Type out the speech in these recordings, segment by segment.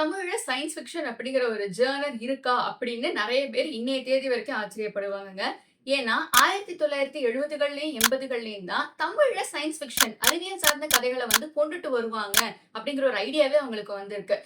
தமிழ்ல science fiction அப்படிங்கிற ஒரு ஜர்னர் இருக்கா அப்படின்னு நெறைய பேர் இன்னைய தேதி வரைக்கும் ஆச்சரியப்படுவாங்கங்க. ஏன்னா 1970கள்லயும் 80கள்லயும் தான் தமிழ்ல சயின்ஸ் ஃபிக்ஷன் அறிவியல் சார்ந்த கதைகள வந்து கொண்டுட்டு வருவாங்க அப்படிங்கிற ஒரு ஐடியாவே அவங்களுக்கு வந்திருக்கு.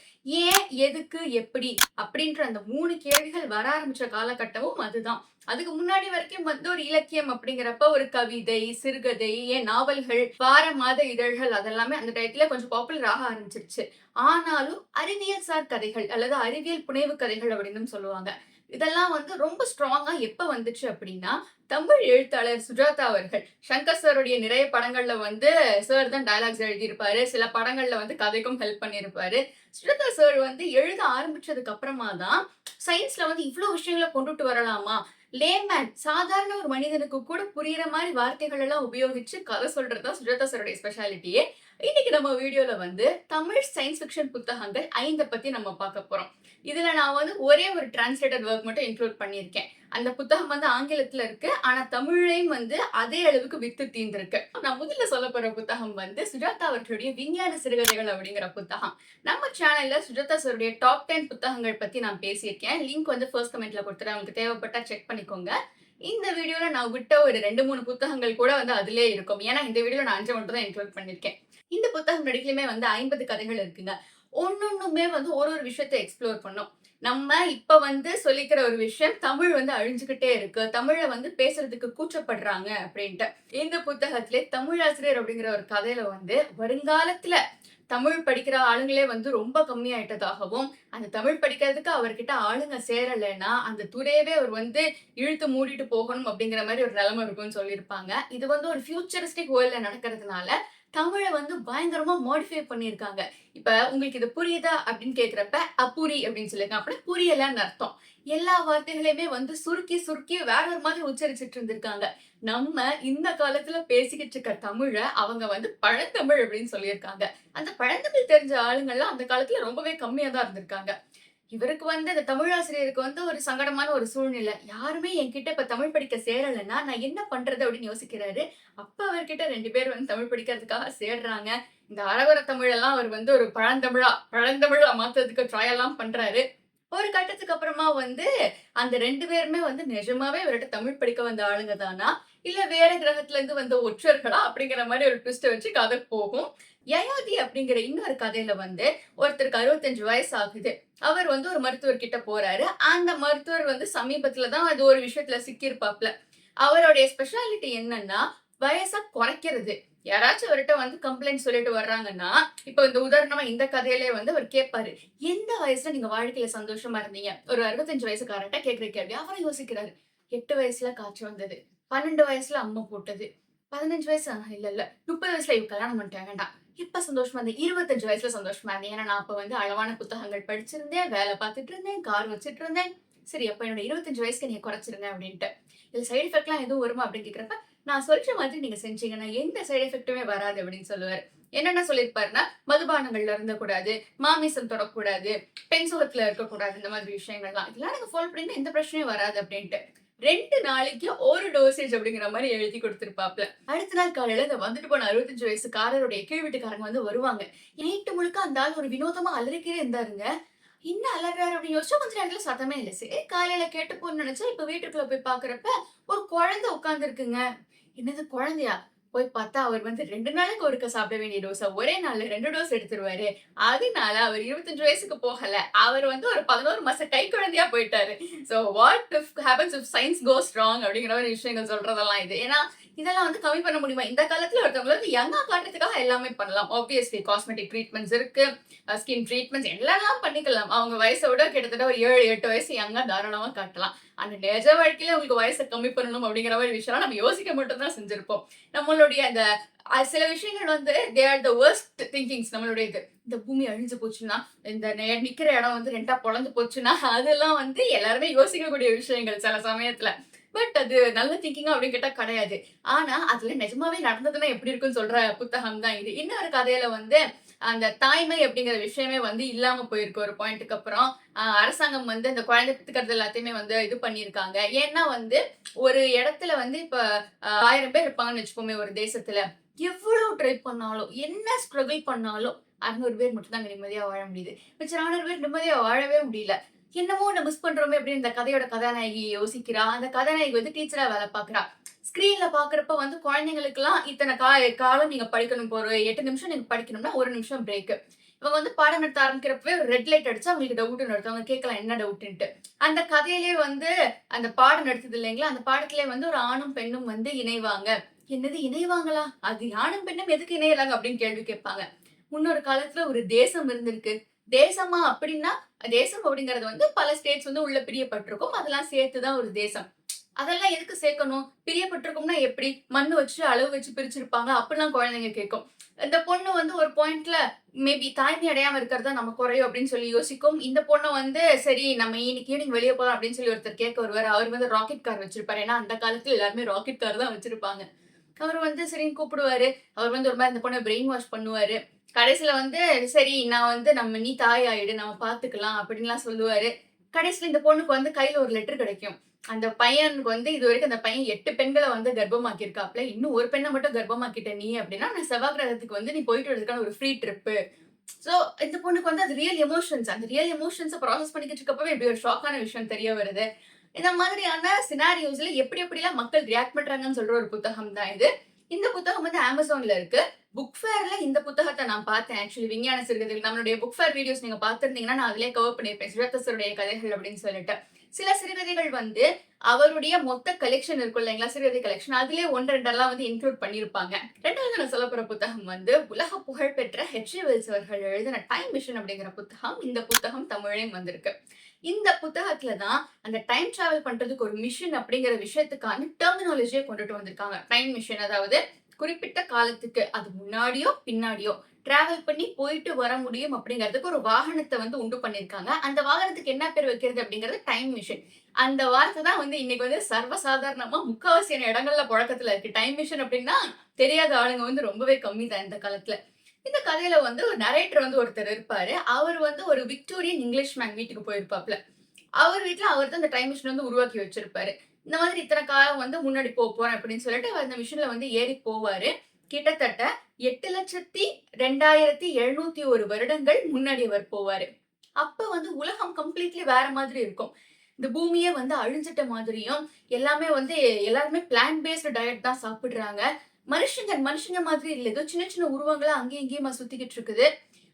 ஏன், எதுக்கு, எப்படி அப்படின்ற அந்த 3 கேள்விகள் வர ஆரம்பிச்ச காலகட்டமும் அதுதான். அதுக்கு முன்னாடி வரைக்கும் வந்து ஒரு இலக்கியம் அப்படிங்கிறப்ப ஒரு கவிதை, சிறுகதை, ஏன் நாவல்கள், வார மாத இதழ்கள் அதெல்லாமே அந்த டயத்துல கொஞ்சம் பாப்புலர் ஆக ஆரம்பிச்சிருச்சு. ஆனாலும் அறிவியல் சார் கதைகள் அல்லது அறிவியல் புனைவு கதைகள் அப்படின்னும் சொல்லுவாங்க. இதெல்லாம் வந்து ரொம்ப ஸ்ட்ராங்கா எப்ப வந்துச்சு அப்படின்னா, தமிழ் எழுத்தாளர் சுஜாதா அவர்கள், சங்கர் சாருடைய நிறைய படங்கள்ல வந்து சார் தான் டயலாக்ஸ் எழுதியிருப்பாரு. சில படங்கள்ல வந்து கதைக்கும் ஹெல்ப் பண்ணியிருப்பாரு. சுஜாதா சார் வந்து எழுத ஆரம்பிச்சதுக்கு அப்புறமா தான், சயின்ஸ்ல வந்து இவ்ளோ விஷயங்கள கொண்டுட்டு வரலாமா? லேமேன் சாதாரண ஒரு மனிதனுக்கு கூட புரியிற மாரி வார்த்தைகள் எல்லாம் உபயோகிச்சு கதை சொல்றது தான் சுஜாதா சாருடைய ஸ்பெஷாலிட்டியே. இன்னைக்கு நம்ம வீடியோல வந்து தமிழ் சயின்ஸ் ஃபிக்ஷன் புத்தகங்கள் 5 பத்தி நம்ம பார்க்க போறோம். இதுல நான் வந்து ஒரே ஒரு டிரான்ஸ்லேட்டட் வொர்க் மட்டும் இன்க்ளூட் பண்ணியிருக்கேன். அந்த புத்தகம் வந்து ஆங்கிலத்துல இருக்கு. ஆனா தமிழ்லயும் வந்து அதே அளவுக்கு வித்து தீர்ந்திருக்கு. நான் முதல்ல சொல்லப் போற புத்தகம் வந்து சுஜாதா அவர்களுடைய விஞ்ஞான சிறுகதைகள் அப்படிங்கிற புத்தகம். நம்ம சேனல்ல சுஜாதா சாருடைய டாப் 10 புத்தகங்கள் பத்தி நான் பேசியிருக்கேன். லிங்க் வந்து ஃபர்ஸ்ட் கமெண்ட்ல குடுத்துறேன். உங்களுக்கு தேவைப்பட்டா செக் பண்ணிக்கோங்க. இந்த வீடியோல நான் விட்ட ஒரு 2, 3 புத்தகங்கள் கூட வந்து அதிலேயே இருக்கும். ஏன்னா இந்த வீடியோல நான் 5 மட்டும் தான் இன்க்ளூட் பண்ணியிருக்கேன். இந்த புத்தகம் நடிகலுமே வந்து 50 கதைகள் இருக்குங்க. ஒன்னொன்னுமே வந்து ஒரு ஒரு விஷயத்த எக்ஸ்ப்ளோர் பண்ணும். நம்ம இப்ப வந்து சொல்லிக்கிற ஒரு விஷயம், தமிழ் வந்து அழிஞ்சுகிட்டே இருக்கு. தமிழ வந்து பேசுறதுக்கு கூச்சப்படுறாங்க அப்படின்ட்டு. இந்த புத்தகத்திலே தமிழாசிரியர் அப்படிங்கிற ஒரு கதையில வந்து வருங்காலத்துல தமிழ் படிக்கிற ஆளுங்களே வந்து ரொம்ப கம்மியாயிட்டதாகவும், அந்த தமிழ் படிக்கிறதுக்கு அவர்கிட்ட ஆளுங்க சேரலைன்னா, அந்த துறையவே அவர் வந்து இழுத்து மூடிட்டு போகணும் அப்படிங்கிற மாரி ஒரு நிலைமை இருக்கும்னு சொல்லியிருப்பாங்க. இது வந்து ஒரு ஃபியூச்சரிஸ்டிக் வேர்ல்ட்ல நடக்கிறதுனால, தமிழ வந்து பயங்கரமா மாடிஃபை பண்ணியிருக்காங்க. இப்ப உங்களுக்கு இது புரியுதா அப்படின்னு கேட்கிறப்ப, அப்புரி அப்படின்னு சொல்லியிருக்காங்க. அப்படின்னா புரியலன்னு அர்த்தம். எல்லா வார்த்தைகளையுமே வந்து சுருக்கி, சுருக்கி வேற ஒரு மாதிரி உச்சரிச்சுட்டு இருந்திருக்காங்க. நம்ம இந்த காலத்துல பேசிக்கிட்டு இருக்க தமிழ அவங்க வந்து பழந்தமிழ் அப்படின்னு சொல்லியிருக்காங்க. அந்த பழந்தமிழ் தெரிஞ்ச ஆளுங்கலாம் அந்த காலத்துல ரொம்பவே கம்மியா தான் இருந்திருக்காங்க. இவருக்கு வந்து அந்த தமிழாசிரியருக்கு வந்து ஒரு சங்கடமான ஒரு சூழ்நிலை. யாருமே என்கிட்ட இப்ப தமிழ் படிக்க சேரலன்னா, நான் என்ன பண்றது அப்படின்னு யோசிக்கிறாரு. அப்ப அவர்கிட்ட 2 பேர் வந்து தமிழ் படிக்கிறதுக்காக சேர்றாங்க. இந்த அரகர தமிழெல்லாம் அவர் வந்து ஒரு பழந்தமிழா மாத்துறதுக்கு ட்ரை எல்லாம் பண்றாரு. ஒரு கட்டத்துக்கு அப்புறமா வந்து அந்த 2 பேருமே வந்து நிஜமாவே இவர்ட்ட தமிழ் படிக்க வந்த ஆளுங்க தானா? இல்ல வேற கிரகத்துல இருந்து வந்த ஒற்றர்களா? அப்படிங்கிற மாரி ஒரு ட்விஸ்ட்ட வச்சு கதை போகும். யயாதி அப்படிங்கிற இன்னொரு கதையில வந்து ஒருத்தருக்கு 65 வயசு ஆகுது. அவர் வந்து ஒரு மருத்துவர் கிட்ட போறாரு. அந்த மருத்துவர் வந்து சமீபத்துல தான் அது ஒரு விஷயத்துல சிக்கியிருப்பாப்ல. அவருடைய ஸ்பெஷாலிட்டி என்னன்னா, வயச குறைக்கிறது. யாராச்சும் அவர்ட்ட வந்து கம்ப்ளைண்ட் சொல்லிட்டு வர்றாங்கன்னா, இப்ப இந்த உதாரணமா இந்த கதையிலே வந்து அவர் கேட்பாரு. எந்த வயசுல நீங்க வாழ்க்கையில சந்தோஷமா இருந்தீங்க? ஒரு 65 வயசுக்காரர்ட்ட கேட்கிற கேள்வி. அவரும் யோசிக்கிறாரு. 8 வயசுல காய்ச்சல் வந்தது. 12 வயசுல அம்மை போட்டது. 15 வயசு இல்ல. 30 வயசுல இவ கல்யாணம் பண்ணிட்டாங்கடா. இப்ப சந்தோஷமா இருந்தேன். 25 வயசுல சந்தோஷமா இருந்தேன். ஏன்னா நான் அப்ப வந்து அளவான புத்தகங்கள் படிச்சிருந்தேன். வேலை பார்த்துட்டு இருந்தேன். கார் வச்சுட்டு இருந்தேன். சரி அப்ப என்னோட 25 வயசுக்கு நீங்க குறைச்சிருங்க அப்படின்ட்டு. இதுல சைட் எஃபெக்ட்லாம் எதுவும் வருமா அப்படின்னு கேட்கிறப்ப, நான் சொல்ற மாதிரி நீங்க செஞ்சீங்கன்னா எந்த சைட் எஃபெக்ட்டுமே வராது அப்படின்னு சொல்லுவாரு. என்னென்ன சொல்லியிருப்பாருன்னா, மதுபானங்கள்ல இருந்தக்கூடாது, மாமிசம் தொடக்கூடாது, பெண் சுகத்துல இருக்கக்கூடாது இந்த மாதிரி விஷயங்கள்லாம். இதெல்லாம் நீங்க ஃபாலோ பண்ணீங்கன்னா எந்த பிரச்சனையும் வராது அப்படின்ட்டு. 2 நாளைக்கு 1 டோசேஜ் அப்படிங்கிற மாரி எழுதி குடுத்திருப்பாப்ல. அடுத்த நாள் காலையில இந்த வந்துட்டு போன 65 வயசுக்காரருடைய கீழ் வீட்டுக்காரங்க வந்து வருவாங்க. நைட்டு முழுக்க அந்த ஆள் ஒரு வினோதமா அலறிக்கிட்டே இருந்தாருங்க. என்ன அலறாரு அப்படின்னு யோசிச்சா கொஞ்ச நேரத்துல சத்தமே இல்ல. சரி காலையில கேட்டுப்போன்னு நினைச்சா, இப்ப வீட்டுக்குள்ள போய் பார்க்கிறப்ப, ஒரு குழந்தை உட்கார்ந்திருக்குங்க. என்னது குழந்தையா? போய் பார்த்தா அவர் வந்து 2 நாளைக்கு ஒருக்கா சாப்பிட வேண்டிய டோஸ ஒரே நாள்ல 2 டோஸ் எடுத்துருவாரு. அதனால அவர் 25 வயசுக்கு போகல. அவர் வந்து ஒரு 11 மாச கைக்குழந்தையா போயிட்டாரு. So what if happens if science cos wrong அப்படிங்கிற மாரி விஷயங்கள் சொல்றதெல்லாம் இது. ஏன்னா, இதெல்லாம் வந்து கம்மி பண்ண முடியுமா? இந்த காலத்துல ஒருத்தவங்கள வந்து யங்கா காட்டுறதுக்காக எல்லாமே பண்ணலாம். ஆப்வியஸ்லி காஸ்மெட்டிக் ட்ரீட்மெண்ட்ஸ் இருக்கு. ஸ்கின் ட்ரீட்மெண்ட்ஸ் எல்லாம் பண்ணிக்கலாம். அவங்க வயச விட கிட்டத்தட்ட ஒரு 7, 8 வயசு யங்கா தாராளமா காட்டலாம். ஆனா நிஜ வாழ்க்கையில உங்களுக்கு வயச கம்மி பண்ணணும் அப்படிங்கிற மாரி விஷயம்லாம் நம்ம யோசிக்க மட்டும் தான் செஞ்சிருப்போம். நம்மளுடைய அந்த சில விஷயங்கள் வந்து they are the worst thinkings நம்மளுடைய இது. இந்த பூமி அழிஞ்சு போச்சுன்னா, இந்த நிக்கிற இடம் வந்து 2ஆ பொளந்து போச்சுன்னா, அதெல்லாம் வந்து எல்லாருமே யோசிக்கக்கூடிய விஷயங்கள் சில சமயத்துல. பட் அது நல்ல திங்கிங்கா அப்படின்னு கேட்டா கிடையாது. ஆனா, அதுல நிஜமாவே நடந்ததுன்னா எப்படி இருக்குன்னு சொல்ற புத்தகம் தான் இது. இன்னொரு கதையில வந்து அந்த தாய்மை அப்படிங்கிற விஷயமே வந்து இல்லாம போயிருக்கு ஒரு பாயிண்ட்டுக்கு அப்புறம். அரசாங்கம் வந்து அந்த குழந்தை பெத்துக்கிறது எல்லாத்தையுமே வந்து இது பண்ணியிருக்காங்க. ஏன்னா வந்து ஒரு இடத்துல வந்து இப்ப 1000 பேர் இருப்பாங்கன்னு வச்சுப்போமே ஒரு தேசத்துல. எவ்வளவு ட்ரை பண்ணாலும், என்ன ஸ்ட்ரகிள் பண்ணாலும், 600 பேர் மட்டும் தான் அங்க நிம்மதியா வாழ முடியுது. மிச்சம் 400 பேர் நிம்மதியா வாழவே முடியல. என்னமோ ஒண்ணு மிஸ் பண்றோமே அப்படின்னு இந்த கதையோட கதாநாயகி யோசிக்கிறா. அந்த கதாநாயகி வந்து டீச்சரா வேலை பார்க்குறா. ஸ்க்ரீன்ல பார்க்குறப்ப வந்து குழந்தைங்களுக்கெல்லாம் இத்தன காலம் நீங்க படிக்கணும். ஒரு 8 நிமிஷம் நீங்க படிக்கணும்னா 1 நிமிஷம் பிரேக். இவங்க வந்து பாடம் நடத்த ஆரம்பிக்கிறப்பவே ஒரு ரெட் லைட் அடிச்சா அவங்களுக்கு டவுட்ன்னு அர்த்தம். அவங்க கேட்கலாம் என்ன டவுட்டுன்ட்டு. அந்த கதையிலேயே வந்து அந்த பாடம் நடத்துது இல்லைங்களா? அந்த பாடத்திலேயே வந்து ஒரு ஆணும், பெண்ணும் வந்து இணைவாங்க. என்னது இணைவாங்களா? அது ஆணும், பெண்ணும் எதுக்கு இணையறாங்க? அப்படின்னு கேள்வி கேட்பாங்க. முன்னொரு காலத்துல ஒரு தேசம் இருந்திருக்கு. தேசமா அப்படின்னா, தேசம் அப்படிங்கிறது வந்து பல ஸ்டேட்ஸ் வந்து உள்ள பிரியப்பட்டிருக்கும். அதெல்லாம் சேர்த்து தான் ஒரு தேசம். அதெல்லாம் எதுக்கு சேர்க்கணும்? பிரியப்பட்டிருக்கும்னா எப்படி? மண்ணு வச்சு, அளவு வச்சு பிரிச்சிருப்பாங்க. அப்படிலாம் குழந்தைங்க கேட்கும். இந்த பொண்ணு வந்து ஒரு பாயிண்ட்ல மேபி தாய்மை அடையாம இருக்கிறது தான் நம்ம குறையும் அப்படின்னு சொல்லி யோசிக்கும். இந்த பொண்ணு வந்து சரி நம்ம இன்னைக்கு ஈவினிங் வெளிய போலாம் அப்படின்னு சொல்லி ஒருத்தர் கேட்க வருவாரு. அவர் வந்து ராக்கெட் கார் வச்சிருப்பாரு. ஏன்னா அந்த காலத்துல எல்லாருமே ராக்கெட் கார் தான் வச்சிருப்பாங்க. அவர் வந்து சரின்னு கூப்பிடுவாரு. அவர் வந்து ஒரு மாரி அந்த பொண்ண பிரெயின் வாஷ் பண்ணுவாரு. கடைசில வந்து சரி நான் வந்து நீ தாய் ஆயிடு நம்ம பார்த்துக்கலாம் அப்படின்லாம் சொல்லுவாரு. கடைசில இந்த பொண்ணுக்கு வந்து கையில ஒரு லெட்டர் கிடைக்கும். அந்த பையனுக்கு வந்து இதுவரைக்கும் அந்த பையன் 8 பெண்கள வந்து கர்ப்பமாக்கியிருக்காப்ல. இன்னும் ஒரு பெண்ண மட்டும் கர்ப்பமாக்கிட்ட நீ அப்படின்னா, நான் செவ்வாய் கிரகத்துக்கு வந்து நீ போயிட்டு வரதுக்கான ஒரு ஃப்ரீ ட்ரிப்பு. சோ இந்த பொண்ணுக்கு வந்து அது ரியல் எமோஷன்ஸ். அந்த ரியல் எமோஷன்ஸ ப்ராசஸ் பண்ணிக்கிட்டு இருக்கப்பவே இப்படி ஒரு ஷாக்கான விஷயம் தெரிய வருது. இந்த மாதிரியான சினாரியோஸ்ல எப்படி எப்படிலாம் மக்கள் ரியாக்ட் பண்றாங்கன்னு சொல்ற ஒரு புத்தகம் தான் இது. இந்த புத்தகம் வந்து Amazonல இருக்கு. புக் ஃபேர்ல இந்த புத்தகத்த நான் பார்த்தேன். ஆக்சுவலி விஞ்ஞான சிறுகதைகள் நம்மளுடைய புக் ஃபேர் வீடியோஸ் நீங்க பார்த்திருந்தீங்கன்னா, நான் அதிலேயே கவர் பண்ணியிருப்பேன். சுரதசருடைய கதைகள் அப்படின்னு சொல்லிட்டு. சில சிறுகதைகள் வந்து அவருடைய மொத்த கலெக்ஷன் இருக்கும் இல்லைங்களா? சிறுகதை கலெக்ஷன். அதிலேயே 1, 2 வந்து இன்க்ளூட் பண்ணியிருப்பாங்க. 2வது நான் சொல்லப்போற புத்தகம் வந்து உலக புகழ்பெற்ற ஹெச்.ஜி. வெல்ஸ் அவர்கள் எழுதின டைம் மிஷன் அப்படிங்கிற புத்தகம். இந்த புத்தகம் தமிழ்லயும் வந்திருக்கு. இந்த புத்தகத்துல தான் அந்த டைம் டிராவல் பண்றதுக்கு ஒரு மிஷன் அப்படிங்கிற விஷயத்துக்கான டெர்மினாலஜியை கொண்டுட்டு வந்திருக்காங்க. டைம் மிஷன் அதாவது குறிப்பிட்ட காலத்துக்கு அது முன்னாடியோ பின்னாடியோ டிராவல் பண்ணி போயிட்டு வர முடியும் அப்படிங்கிறதுக்கு ஒரு வாகனத்தை வந்து உண்டு பண்ணிருக்காங்க. அந்த வாகனத்துக்கு என்ன பேர் வைக்கிறது அப்படிங்கிறது டைம் மிஷின். அந்த வார்த்தை தான் வந்து இன்னைக்கு வந்து சர்வசாதாரணமா முக்காவாசியான இடங்கள்ல புழக்கத்துல இருக்கு. டைம் மிஷின் அப்படின்னா தெரியாத ஆளுங்க வந்து ரொம்பவே கம்மி தான் இந்த காலத்துல. இந்த கதையில வந்து ஒரு நரேட்டர் வந்து ஒருத்தர் இருப்பாரு. அவர் வந்து ஒரு விக்டோரியன் இங்கிலீஷ் மேன் வீட்டுக்கு போயிருப்பாப்ல. அவர் வீட்ல அவர் தான் இந்த டைம் மிஷின் வந்து உருவாக்கி வச்சிருப்பாரு. இந்த மாதிரி இத்தன காலம் வந்து முன்னாடி போறேன் அப்படின்னு சொல்லிட்டு அவர் அந்த மிஷின்ல வந்து ஏறி போவாரு. கிட்டத்தட்ட 8,02,701 வருடங்கள் முன்னாடி அவர் போவாரு. அப்ப வந்து உலகம் கம்ப்ளீட்லி வேற மாதிரி இருக்கும். இந்த பூமியே வந்து அழிஞ்சிட்ட மாதிரியும், எல்லாமே வந்து எல்லாருமே பிளான்ட் பேஸ்ட் டயட் தான் சாப்பிடுறாங்க. மனுஷங்க மாதிரி இல்ல. ஏதோ சின்ன சின்ன உருவங்களா அங்கேயும் இங்கேயுமா சுத்திக்கிட்டு இருக்குது.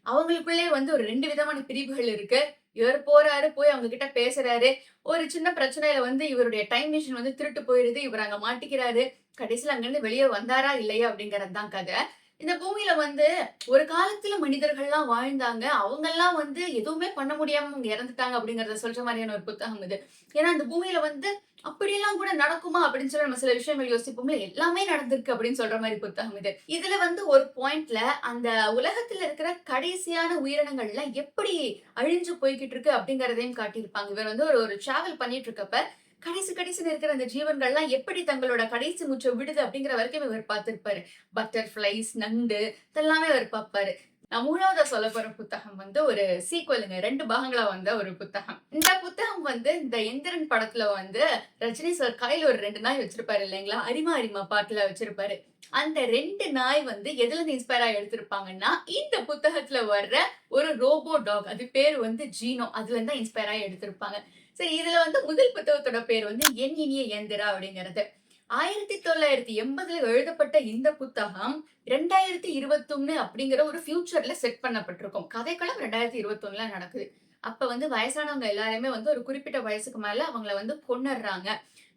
அவங்களுக்குள்ளே வந்து ஒரு 2 விதமான பிரிவுகள் இருக்கு. இவர் போறாரு, போய் அவங்க கிட்ட பேசுறாரு. ஒரு சின்ன பிரச்சனையில வந்து இவருடைய டைம் மிஷின் வந்து திருட்டு போயிருது. இவர் அங்க மாட்டிக்கிறாரு. கடைசில அங்கருந்து வெளிய வந்தாரா? இல்லையா? அப்படிங்கிறது தான் கதை. இந்த பூமியில வந்து ஒரு காலத்துல மனிதர்கள்லாம் வாழ்ந்தாங்க. அவங்கலாம் வந்து எதுவுமே பண்ண முடியாம அவங்க இறந்துட்டாங்க அப்படிங்கிறத சொல்ற மாரியான ஒரு புத்தகம் இது. ஏன்னா, அந்த பூமியில வந்து அப்படியெல்லாம் கூட நடக்குமா? அப்படின்னு சொல்லி நம்ம சில விஷயங்கள் யோசிப்போம்ல. எல்லாமே நடந்திருக்கு அப்படின்னு சொல்ற மாரி புத்தகம் இது. இதுல வந்து ஒரு பாயிண்ட்ல அந்த உலகத்துல இருக்கிற கடைசியான உயிரினங்கள்லாம் எப்படி அழிஞ்சு போய்க்கிட்டு இருக்கு அப்படிங்கிறதையும் காட்டியிருப்பாங்க. இவர் வந்து ஒரு ஒரு டிராவல் பண்ணிட்டு இருக்கப்ப, கடைசில இருக்கிற அந்த ஜீவன்கள்லாம் எப்படி தங்களோட கடைசி மூச்ச விடுது அப்படிங்கிற வரைக்கும் இவர் பார்த்திருப்பாரு. பட்டர்ஃப்ளைஸ், நண்டு இதெல்லாமே அவர் பார்ப்பாரு. நான் 3வதா சொல்லப்போற புத்தகம் வந்து ஒரு சீக்வலுங்க. 2 பாகங்களா வந்த ஒரு புத்தகம். இந்த புத்தகம் வந்து இந்த எந்திரன் படத்துல வந்து ரஜினி சார் கையில ஒரு 2 நாய் வச்சிருப்பாரு இல்லைங்களா? அரிமா அரிமா பாட்டுல வச்சிருப்பாரு. அந்த 2 நாய் வந்து எதுலருந்து இன்ஸ்பயர் ஆயி எடுத்திருப்பாங்கன்னா, இந்த புத்தகத்துல வர்ற ஒரு ரோபோ டாக். அது பேரு வந்து ஜீனோ. அதுலருந்து தான் இன்ஸ்பயர் ஆயி எடுத்திருப்பாங்க. சரி இதுல வந்து முதல் புத்தகத்தோட பேர் வந்து என் இனிய இயந்திரா அப்படிங்கிறது. 1980ல எழுதப்பட்ட இந்த புத்தகம் 2021 அப்படிங்கிற ஒரு ஃபியூச்சர்ல செட் பண்ணப்பட்டிருக்கும். கதைக்களம் 2021ல நடக்குது. அப்ப வந்து வயசானவங்க எல்லாருமே வந்து ஒரு குறிப்பிட்ட வயசுக்கு மேல அவங்கள வந்து கொன்னுடுறாங்க.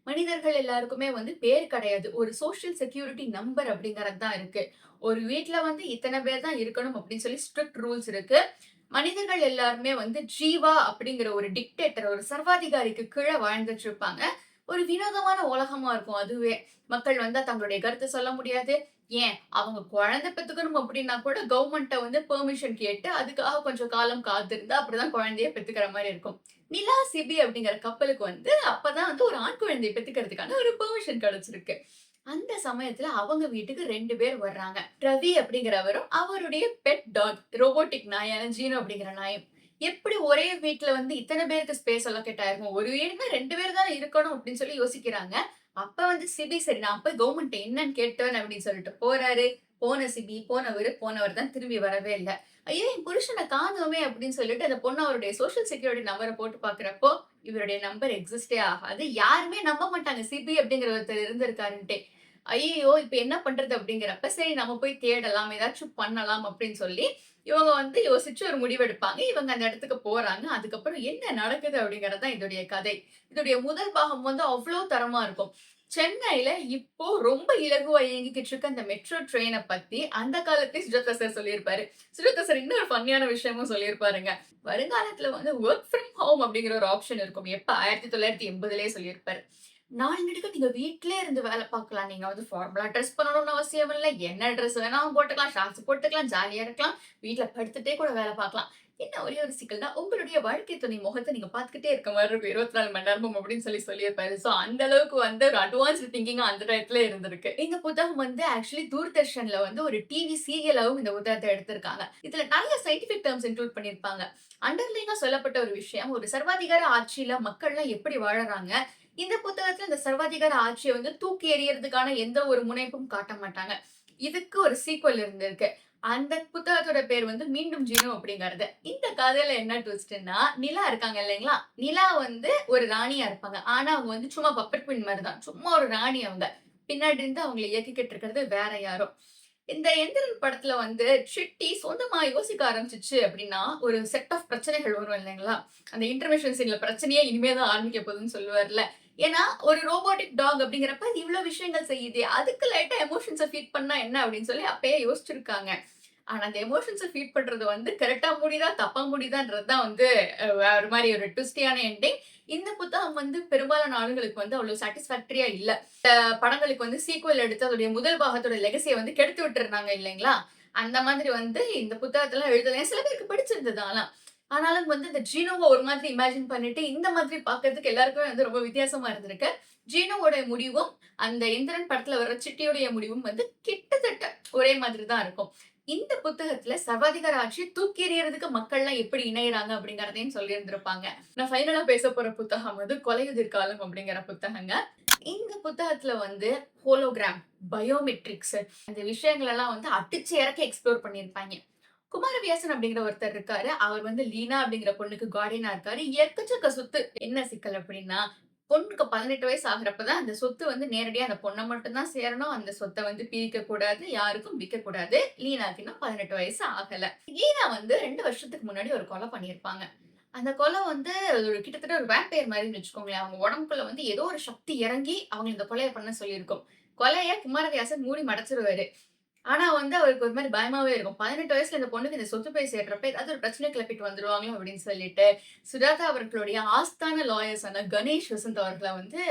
மனிதர்கள் எல்லாருக்குமே வந்து பேர் கிடையாது. ஒரு சோசியல் செக்யூரிட்டி நம்பர் அப்படிங்கிறது தான் இருக்கு. ஒரு வீட்ல வந்து இத்தனை பேர் தான் இருக்கணும் அப்படின்னு சொல்லி ஸ்ட்ரிக்ட் ரூல்ஸ் இருக்கு. மனிதர்கள் எல்லாருமே வந்து ஜீவா அப்படிங்கிற ஒரு டிக்டேட்டர், ஒரு சர்வாதிகாரிக்கு கீழ வாழ்ந்துட்டு இருப்பாங்க. ஒரு வினோதமான உலகமா இருக்கும் அதுவே. மக்கள் வந்தா தங்களுடைய கருத்த சொல்ல முடியாது. ஏன் அவங்க குழந்தை பெத்துக்கணும் அப்படின்னா கூட கவர்மெண்ட்ட வந்து பெர்மிஷன் கேட்டு, அதுக்காக கொஞ்சம் காலம் காத்திருந்து அப்படிதான் குழந்தைய பெத்துக்கிற மாரி இருக்கும். நிலா சிபி அப்படிங்கிற கப்பலுக்கு வந்து அப்பதான் வந்து ஒரு ஆண் குழந்தைய பெத்துக்கிறதுக்கான ஒரு பெர்மிஷன் கிடைச்சிருக்கு. அந்த சமயத்துல அவங்க வீட்டுக்கு 2 பேர் வர்றாங்க. ரவி அப்படிங்கிறவரும், அவருடைய பெட் டாக் ரோபோட்டிக் நாயான ஜீனோ அப்படிங்கிற நாயும். எப்படி ஒரே வீட்ல வந்து இத்தன பேருக்கு ஸ்பேஸ் அலோகேட் ஆயிருக்கும். ஒரு வீடுனா 2 பேர் தான் இருக்கணும் அப்படின்னு சொல்லி யோசிக்கிறாங்க. அப்ப வந்து சிபி சரி நான் போய் கவர்மெண்ட் என்னன்னு கேட்டேன் அப்படின்னு சொல்லிட்டு போறாரு. போன சிபி போனவர் தான் திரும்பி வரவே இல்ல. ஐயோ! என் புருஷன காணோமே அப்படின்னு சொல்லிட்டு அந்த பொண்ணு அவருடைய சோசியல் செக்யூரிட்டி நம்பர போட்டு பார்க்கிறப்போ, இவருடைய நம்பர் எக்ஸிஸ்டே ஆகாது. யாருமே நம்ப மாட்டாங்க. சிபி அப்படிங்கிற ஒருத்தர் இருந்திருக்காருன்ட்டே. ஐய்யயோ! இப்ப என்ன பண்றது அப்படிங்கிறப்ப, சரி நம்ம போய் தேடலாம், ஏதாச்சும் பண்ணலாம் அப்படின்னு சொல்லி, இவங்க வந்து யோசிச்சு ஒரு முடிவெடுப்பாங்க. இவங்க அந்த இடத்துக்கு போறாங்க. அதுக்கப்புறம் என்ன நடக்குது அப்படிங்கிறது தான் இதோடைய கதை. இதோடைய முதல் பாகம் வந்து அவ்ளோ தரமா இருக்கும். சென்னையில இப்போ ரொம்ப இலகுவா இயங்கிக்கிட்டு இருக்க அந்த மெட்ரோ ட்ரெயின பத்தி அந்த காலத்திலேயே சுஜாதா சார் சொல்லியிருப்பாரு. சுஜாதா சார் இன்னொரு ஃபன்னியான விஷயமும் சொல்லியிருப்பாருங்க. வருங்காலத்துல வந்து வொர்க் ஃப்ரம் ஹோம் அப்படிங்கிற ஒரு ஆப்ஷன் இருக்கும். எப்ப 1980லயே சொல்லியிருப்பாரு. 4 நெடுக்க நீங்க வீட்லயே இருந்து வேலை பார்க்கலாம். நீங்க வந்து ஃபார்மலா ட்ரெஸ் பண்ணணும்னு அவசியம் இல்ல. என்ன ட்ரெஸ் வேணாலும் போட்டுக்கலாம். ஷார்ட்ஸ் போட்டுக்கலாம். ஜாலியா இருக்கலாம். வீட்ல படுத்துட்டே கூட வேலை பார்க்கலாம். என்ன ஒரே ஒரு சிக்கல்னா, உங்களுடைய வாழ்க்கை துணை முகத்த நீங்க பார்த்துக்கிட்டே இருக்க மாரி இருக்கும். 24 மணி நேரமும் அப்படின்னு சொல்லியிருப்பாரு. ஸோ அந்த அளவுக்கு வந்து ஒரு அட்வான்ஸ்ட் திங்கிங்கா அந்த டயத்துல இருந்திருக்கு. இந்த புத்தகம் வந்து ஆக்சுவலி தூர்தர்ஷன்ல வந்து ஒரு டிவி சீரியலாவும் இந்த புத்தகத்த எடுத்திருக்காங்க. இதுல நல்ல சயின்டிஃபிக் டெர்ம்ஸ் இன்க்ளூட் பண்ணியிருப்பாங்க. அண்டர்லைங்கா சொல்லப்பட்ட ஒரு விஷயம், ஒரு சர்வாதிகார ஆட்சியில மக்கள்லாம் எப்படி வாழறாங்க? இந்த புத்தகத்துல இந்த சர்வாதிகார ஆட்சிய வந்து தூக்கி எறியறதுக்கான எந்த ஒரு முனைப்பும் காட்ட மாட்டாங்க. இதுக்கு ஒரு சீக்வல் இருந்திருக்கு. அந்த புத்தகத்தோட பேர் வந்து மீண்டும் ஜீனோ அப்படிங்கிறது. இந்த கதையில என்ன ட்விஸ்ட்ன்னா, நிலா இருக்காங்க இல்லைங்களா? நிலா வந்து ஒரு ராணியா இருப்பாங்க. ஆனா அவங்க வந்து சும்மா பப்பெட் குயின் மாரி தான். சும்மா ஒரு ராணி அவங்க. பின்னாடி இருந்து அவங்கள இயக்கிக்கிட்டு இருக்கிறது வேற யாரோ. இந்த எந்திரன் படத்துல வந்து சிட்டி சொந்தமா யோசிக்க ஆரம்பிச்சுச்சு அப்படின்னா, ஒரு செட் ஆஃப் பிரச்சனைகள் வரும் இல்லைங்களா? அந்த இன்டர்வென்ஷன் சீன்ல பிரச்சனையே இனிமே தான் ஆரம்பிக்க போகுதுன்னு சொல்லுவார்ல. ஏன்னா, ஒரு ரோபோட்டிக் டாக் அப்படிங்கிறப்ப இது இவ்ளோ விஷயங்கள் செய்யுதே. அதுக்கு லைட்டா எமோஷன்ஸ ஃபீட் பண்ணா என்ன அப்படின்னு சொல்லி அப்பயே யோசிச்சிருக்காங்க. ஆனா, அந்த எமோஷன்ஸ ஃபீட் பண்றது வந்து கரெக்ட்டா முடியுதா? தப்பா முடியுதான்றது தான் வந்து ஒரு மாரி ஒரு ட்விஸ்டியான எண்டிங். இந்த புத்தகம் வந்து பெரும்பாலான ஆளுங்களுக்கு வந்து அவ்வளோ சாட்டிஸ்ஃபேக்டரியா இல்ல. படங்களுக்கு வந்து சீக்வல் எடுத்து அதோடைய முதல் பாகத்தோட லெகசிய வந்து கெடுத்து விட்டுருந்தாங்க இல்லைங்களா? அந்த மாதிரி வந்து இந்த புத்தகத்தெல்லாம் எழுதல சில பேருக்கு பிடிச்சிருந்தது ஆனா. ஆனாலும் வந்து இந்த ஜீனோவ ஒரு மாதிரி இமேஜின் பண்ணிட்டு, இந்த மாதிரி பார்க்கறதுக்கு எல்லாருக்குமே வந்து ரொம்ப வித்தியாசமா இருந்திருக்கு. ஜீனோவோட முடிவும், அந்த எந்திரன் படத்துல வர சிட்டியோடைய முடிவும் வந்து கிட்டத்தட்ட ஒரே மாதிரி தான் இருக்கும். இந்த புத்தகத்துல சர்வாதிகார ஆட்சிய தூக்கி எறியறதுக்கு மக்கள்லாம் எப்படி இணையறாங்க அப்படிங்கிறதையும் சொல்லியிருந்திருப்பாங்க. நான் ஃபைனலா பேச போற புத்தகம் வந்து கொலையுதிர் காலம் அப்படிங்கிற புத்தகங்க. இந்த புத்தகத்துல வந்து ஹோலோகிராம், பயோமெட்ரிக்ஸ் அந்த விஷயங்கள் எல்லாம் வந்து அடிச்சு இறக்கி எக்ஸ்ப்ளோர் பண்ணியிருப்பாங்க. குமாரவியாசன் அப்படிங்கிற ஒருத்தர் இருக்காரு. அவர் வந்து லீனா அப்படிங்கிற பொண்ணுக்கு கார்டியனா இருக்காரு. எக்கச்சக்க சொத்து. என்ன சிக்கல் அப்படின்னா, பொண்ணுக்கு 18 வயசு ஆகுறப்ப தான் அந்த சொத்து வந்து நேரடியா அந்த பொண்ண மட்டும் தான் சேரணும். அந்த சொத்த வந்து பிரிக்கக் கூடாது. யாருக்கும் விக்கக்கூடாது. லீனாக்கு இன்னும் 18 வயசு ஆகல. லீனா வந்து 2 வருஷத்துக்கு முன்னாடி ஒரு கொலை பண்ணியிருப்பாங்க. அந்த கொலை வந்து ஒரு கிட்டத்தட்ட ஒரு வேம்பயர் மாரின்னு வச்சுக்கோங்களேன். அவங்க உடம்புக்குள்ள வந்து ஏதோ ஒரு சக்தி இறங்கி அவங்கள இந்த கொலைய பண்ண சொல்லியிருக்கும். கொலைய குமாரவியாசன் மூடி மறைச்சுருவாரு. ஆனா வந்து அவருக்கு ஒரு மாரி பயமாவே இருக்கும். 18 வயசுல இந்த பொண்ணுக்கு இந்த சொத்து போய் சேர்றப்ப ஏதாவது ஒரு பிரச்சனை கிளப்பிட்டு வந்துருவாங்களோ அப்படின்னு சொல்லிட்டு, சுஜாதா அவர்களுடைய ஆஸ்தான லாயர்ஸான கணேஷ் வசந்த் அவர்கள வந்து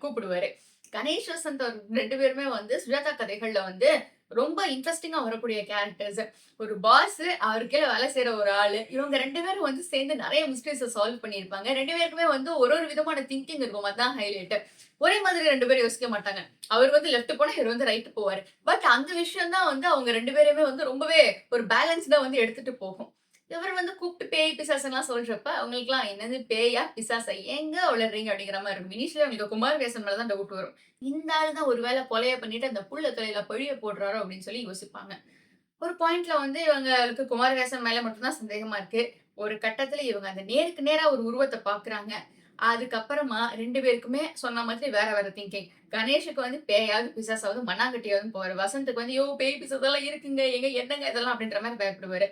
கூப்பிடுவாரு. கணேஷ் வசந்த் அவர் 2 பேருமே வந்து சுஜாதா கதைகள்ல வந்து ரொம்ப இன்ட்ரஸ்டிங்கா வரக்கூடிய கேரக்டர்ஸ். ஒரு பாஸ், அவருக்கு கீழ வேலை செய்ற ஒரு ஆளு. இவங்க 2 பேரும் வந்து சேர்ந்து நெறைய மிஸ்டரீஸ சால்வ் பண்ணியிருப்பாங்க. 2 பேருக்குமே வந்து ஒரு ஒரு விதமான திங்கிங் இருக்கும். அதான் ஹைலைட். ஒரே மாதிரி 2 பேரும் யோசிக்க மாட்டாங்க. அவர் வந்து லெஃப்ட் போனா, இவர் வந்து ரைட் போவாரு. பட் அந்த விஷயம் தான் வந்து அவங்க 2 பேரையுமே வந்து ரொம்பவே ஒரு பேலன்ஸ்டா வந்து எடுத்துட்டு போகும். இவர் வந்து கூப்பிட்டு பேய், பிசாசுன்லாம் சொல்றப்ப, அவங்களுக்கெல்லாம் என்னது பேயா? பிசாசா? ஏங்க உளறுறீங்க? அப்படிங்கிற மாரி இருக்கும். இனிஷியலா அவங்களுக்கு குமாரவேசன் மேல தான் டவுட் வரும். இந்த ஆள் தான் ஒரு வேள கொலைய பண்ணிட்டு அந்த புள்ள தலையில பழிய போடுறாரோ அப்படின்னு சொல்லி யோசிப்பாங்க. ஒரு பாயிண்ட்ல வந்து இவங்களுக்கு குமாரவேசன் மேல மட்டும் தான் சந்தேகமா இருக்கு. ஒரு கட்டத்துல இவங்க அந்த நேருக்கு நேரா ஒரு உருவத்த பாக்குறாங்க. அதுக்கப்புறமா 2 பேருக்குமே சொன்ன மாதிரி வேற வேற திங்கிங். கணேஷுக்கு வந்து பேயாவது, பிசாசாவது மண்ணாங்கட்டியாவதுன்னு போவாரு. வசந்த்க்கு வந்து, "யோ! பேய், பிசாசெல்லாம் இருக்குங்க. ஏங்க என்னங்க இதெல்லாம்?" அப்படின்ற மாரி பயப்படுவாரு.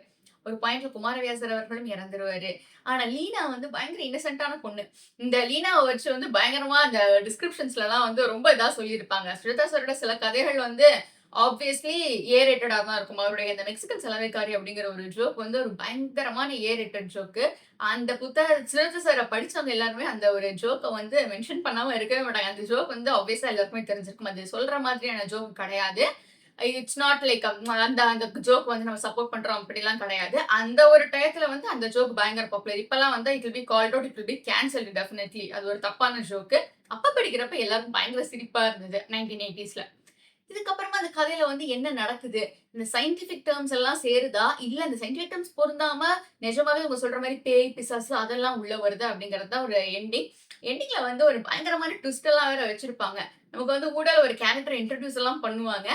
ஒரு பாயிண்ட்ல குமாரவியாசர் அவர்களும் இறந்துருவாரு. ஆனா லீனா வந்து பயங்கர இன்னசென்ட்டான பொண்ணு. இந்த லீனாவ வச்சு வந்து பயங்கரமா அந்த டிஸ்கிரிப்ஷன்ஸ்லலாம் வந்து ரொம்ப இதா சொல்லியிருப்பாங்க. ஸ்ருதா சாரோட சில கதைகள் வந்து ஆப்வியஸ்லி ஏ ரேட்டடா தான் இருக்கும். அவருடைய இந்த மெக்சிகன் சலவைக்காரி அப்படிங்கிற ஒரு ஜோக் வந்து ஒரு பயங்கரமான ஏ ரேட்டட் ஜோக்கு. அந்த சிவத்த சார படிச்சவங்க எல்லாருமே அந்த ஒரு ஜோக்க வந்து மென்ஷன் பண்ணாம இருக்கவே மாட்டாங்க. அந்த ஜோக் வந்து ஆப்வியஸா எல்லாருக்குமே தெரிஞ்சிருக்கும். அது சொல்ற மாதிரியான ஜோக் கிடையாது. இட்ஸ் நாட் லைக் அந்த அந்த ஜோக் வந்து நம்ம சப்போர்ட் பண்றோம் அப்படிலாம் கிடையாது. அந்த ஒரு டயத்துல வந்து அந்த ஜோக் பயங்கர பாப்புலர். இப்பலாம் வந்து it will be called out, it will be cancelled definitely. அது ஒரு தப்பான ஜோக்கு. அப்ப படிக்கிறப்ப எல்லாருக்கும் பயங்கர சிரிப்பா இருந்தது 1980ஸ்ல. இதுக்கப்புறமா அந்த கதையில வந்து என்ன நடக்குது? இந்த சயின்டிஃபிக் டெர்ம்ஸ் எல்லாம் சேருதா? இல்ல இந்த சயின்டிஃபிக் டெர்ம்ஸ் பொருந்தாம நிஜமாவே இவங்க சொல்ற மாரி பேய், பிசாசு அதெல்லாம் உள்ள வருதா? அப்படிங்கிறது தான் ஒரு எண்டிங். எண்டிங்ல வந்து ஒரு பயங்கரமான ட்விஸ்ட் எல்லாம் வேற வச்சிருப்பாங்க. நமக்கு வந்து ஊடால ஒரு கேரக்டர இன்ட்ரோடியூஸ் எல்லாம் பண்ணுவாங்க.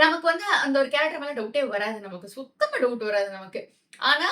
நமக்கு வந்து அந்த ஒரு கேரக்டர் மேல டவுட்டே வராது நமக்கு. சுத்தமா டவுட் வராது நமக்கு. ஆனா,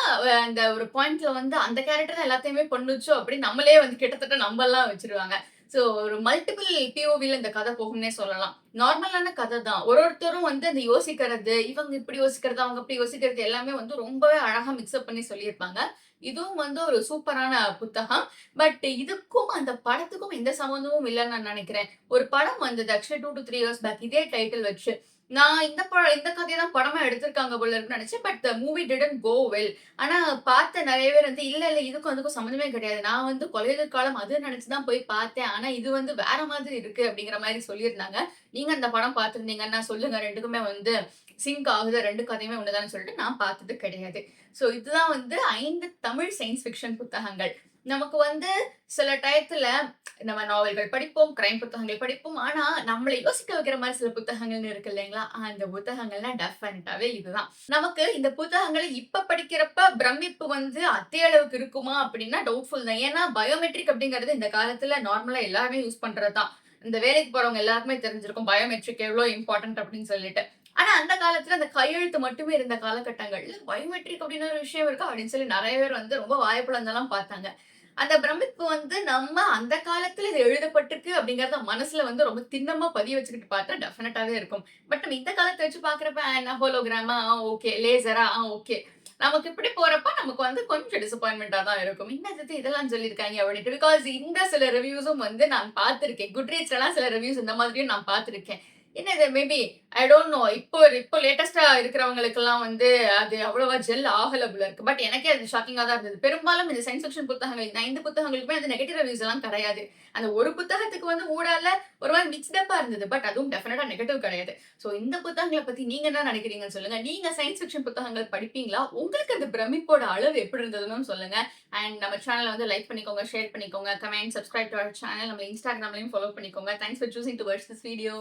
அந்த ஒரு பாயிண்ட்ல வந்து அந்த கேரக்டர் தான் எல்லாத்தையுமே பண்ணுச்சோ அப்படின்னு நம்மளே வந்து கிட்டத்தட்ட நம்பலாம் வச்சுருவாங்க. ஸோ ஒரு மல்டிபிள் பிஓவில இந்த கதை போகும்னே சொல்லலாம். நார்மலான கதை தான். ஒருத்தரும் வந்து அந்த யோசிக்கிறது, இவங்க இப்படி யோசிக்கிறது, அவங்க இப்படி யோசிக்கிறது எல்லாமே வந்து ரொம்பவே அழகா மிக்ஸ்அப் பண்ணி சொல்லியிருப்பாங்க. இதுவும் வந்து ஒரு சூப்பரான புத்தகம். பட் இதுக்கும் அந்த படத்துக்கும் எந்த சம்மந்தமும் இல்லன்னு நான் நெனைக்கிறேன். ஒரு படம் வந்தது ஆக்சுவலி 2 டூ 3 இயர்ஸ் பேக் இதே டைட்டில் வச்சு. நான் இந்த கதைய தான் படமா எடுத்திருக்காங்க போல இருக்குன்னு நெனச்சேன். But the movie didn't go well. ஆனா பார்த்த நெறைய பேர் வந்து, "இல்ல, இல்ல இதுக்கும் அதுக்கும் சம்மந்தமே கிடையாது. நான் வந்து கொலையுதிர் காலம் அதுன்னு நெனச்சு தான் போய் பார்த்தேன். ஆனா இது வந்து வேற மாதிரி இருக்கு." அப்படிங்கிற மாரி சொல்லியிருந்தாங்க. நீங்க அந்த படம் பார்த்திருந்தீங்கன்னா சொல்லுங்க. 2க்குமே வந்து சிங்க் ஆகுது. 2 கதையுமே ஒண்ணு தான்னு சொல்லிட்டு நான் பார்த்தது கிடையாது. ஸோ இதுதான் வந்து 5 தமிழ் சயன்ஸ் ஃபிக்ஷன் புத்தகங்கள். நமக்கு வந்து சில டயத்துல நம்ம நாவல்கள் படிப்போம், கிரைம் புத்தகங்கள் படிப்போம். ஆனா, நம்மள யோசிக்க வைக்கிற மாரி சில புத்தகங்கள்னு இருக்கு இல்லைங்களா? அந்த புத்தகங்கள்லாம் டெஃபினட்டாவே இதுதான். நமக்கு இந்த புத்தகங்கள இப்ப படிக்கிறப்ப பிரமிப்பு வந்து அதே அளவுக்கு இருக்குமா? அப்படின்னா டவுட்ஃபுல் தான். ஏன்னா, பயோமெட்ரிக் அப்படிங்கிறது இந்த காலத்துல நார்மலா எல்லாருமே யூஸ் பண்றது தான். இந்த வேலைக்கு போறவங்க எல்லாருக்குமே தெரிஞ்சிருக்கும். பயோமெட்ரிக் எவ்ளோ இம்பார்ட்டன்ட் அப்படின்னு சொல்லிட்டு. ஆனா, அந்த காலத்துல அந்த கையெழுத்து மட்டுமே இருந்த காலகட்டங்கள்ல, பயோமெட்ரிக் அப்படின்னு ஒரு விஷயம் இருக்கா? அப்படின்னு சொல்லி நெறைய பேர் வந்து ரொம்ப வாய பிளந்தெல்லாம் பார்த்தாங்க. அந்த பிரமிப்பு வந்து நம்ம அந்த காலத்துல இது எழுதப்பட்டிருக்கு அப்படிங்கிறத மனசுல வந்து ரொம்ப திண்ணமா பதிய வச்சுக்கிட்டு பார்த்தா டெஃபினட்டாவே இருக்கும். பட் நம்ம இந்த காலத்த வச்சு பார்க்கிறப்ப, என்ன ஹோலோகிராமா? ஓகே. லேசரா? ஓகே. நமக்கு இப்படி போறப்ப நமக்கு வந்து கொஞ்சம் டிசப்பாயின்ட்மென்ட்டா தான் இருக்கும். என்னது இதெல்லாம் சொல்லியிருக்காய்ங்க அப்படின்ட்டு. பிகாஸ் இந்த சில ரிவ்யூஸும் வந்து நான் பார்த்திருக்கேன். Goodreadsலலாம் சில ரிவ்யூஸ் இந்த மாதிரியும் நான் பார்த்திருக்கேன். என்னது மேபி ஐ டோன்ட் நோ. இப்போ லேட்டஸ்ட்டா இருக்கிறவங்களுக்கெல்லாம் வந்து அது அவ்வளவா ஜெல் ஆகல போல இருக்கு. பட் எனக்கே அது ஷாக்கிங்கா தான் இருந்தது. பெரும்பாலும் இந்த சயன்ஸ் ஃபிக்ஷன் புத்தகங்கள் இந்த 5 புத்தகங்களுக்குமே வந்து நெகட்டிவ் ரிவ்யூஸ் எல்லாம் கிடையாது. அந்த ஒரு புத்தகத்துக்கு வந்து ஊடால ஒரு மாரி மிக்ஸ்ட் அப்பா இருந்தது. பட் அதுவும் டெஃபினட்டா நெகட்டிவ் கிடையாது. ஸோ இந்த புத்தகங்கள பத்தி நீங்க என்ன நினைக்கிறீங்கன்னு சொல்லுங்க. நீங்க சயன்ஸ் ஃபிக்ஷன் புத்தகங்கள் படிப்பீங்களா? உங்களுக்கு அந்த பிரமிப்போட அளவு எப்படி இருந்ததுன்னும் சொல்லுங்க. அண்ட் நம்ம சேனல வந்து லைக் பண்ணிக்கோங்க, ஷேர் பண்ணிக்கோங்க, comment, subscribe to our channel. நம்ம Instagramலயும் ஃபாலோ பண்ணிக்கோங்க. Thanks for choosing to watch this video.